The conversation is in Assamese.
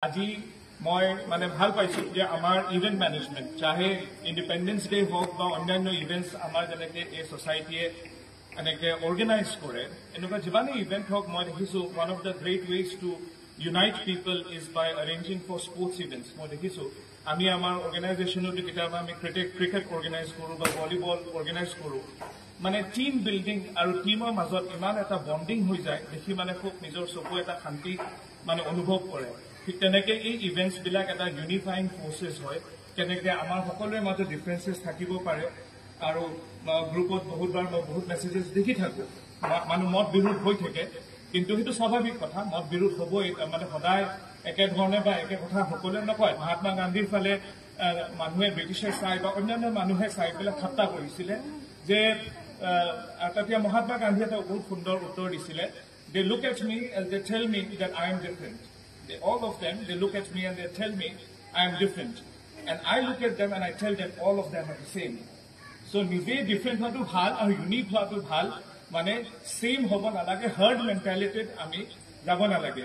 আজি মই মানে ভাল পাইছো যে আমাৰ ইভেন্ট মেনেজমেন্ট চাহে ইন্ডিপেন্ডেন্স ডে হোক বা অন্যান্য ইভেন্টস আমাৰ যেনেকে এই সোসাইটিয়ে এনেকে অৰ্গেনাইজ কৰে এনেকুৱা যিমানেই ইভেন্ট হোক মই দেখিছো one of the great ways to unite people is by arranging for sports events মই দেখিছো আমি আমাৰ অৰ্গেনাইজেশ্যনতো কেতিয়াবা আমি ক্ৰিকেট অৰ্গেনাইজ কৰো বা ভলীবল অৰ্গেনাইজ কৰো মানে টিম বিল্ডিং আৰু টিমৰ মাজত ইমান এটা বন্ডিং হৈ যায় দেখি মানে খুব নিজৰ চকু এটা শান্তি মানে অনুভৱ কৰে ঠিক তেনেকে এই ইভেন্টস বিলাক এটা ইউনিফাইং ফৰ্চেছ হয় কেনেকে আমাৰ সকলোৰে মাজত ডিফাৰেন্সেছ থাকিব পাৰে আৰু গ্ৰুপত বহুত মেছেজেছ দেখি থাকো মানুহ মত বিৰোধ হৈ থাকে কিন্তু সেইটো স্বাভাৱিক কথা মত বিৰোধ হ'বই মানে সদায় একেধৰণে বা একে কথা সকলোৱে নকয় মহাত্মা গান্ধীৰ ফালে মানুহে ব্ৰিটিছে চাই বা অন্যান্য মানুহে চাই পেলাই ঠাট্টা কৰিছিলে যে তেতিয়া মহাত্মা গান্ধীয়ে এটা বহুত সুন্দৰ উত্তৰ দিছিলে they look at me and they tell me that I am different all of them they look at me and they tell me I am different and I look at them and I tell them all of them are the same so নিজে ডিফারেন্ট হওয়াটো ভাল আৰু ইউনিক হওয়াটো ভাল মানে সেম হ'ব নালাগে হাৰ্ড মেন্টালিটিত আমি যাব নালাগে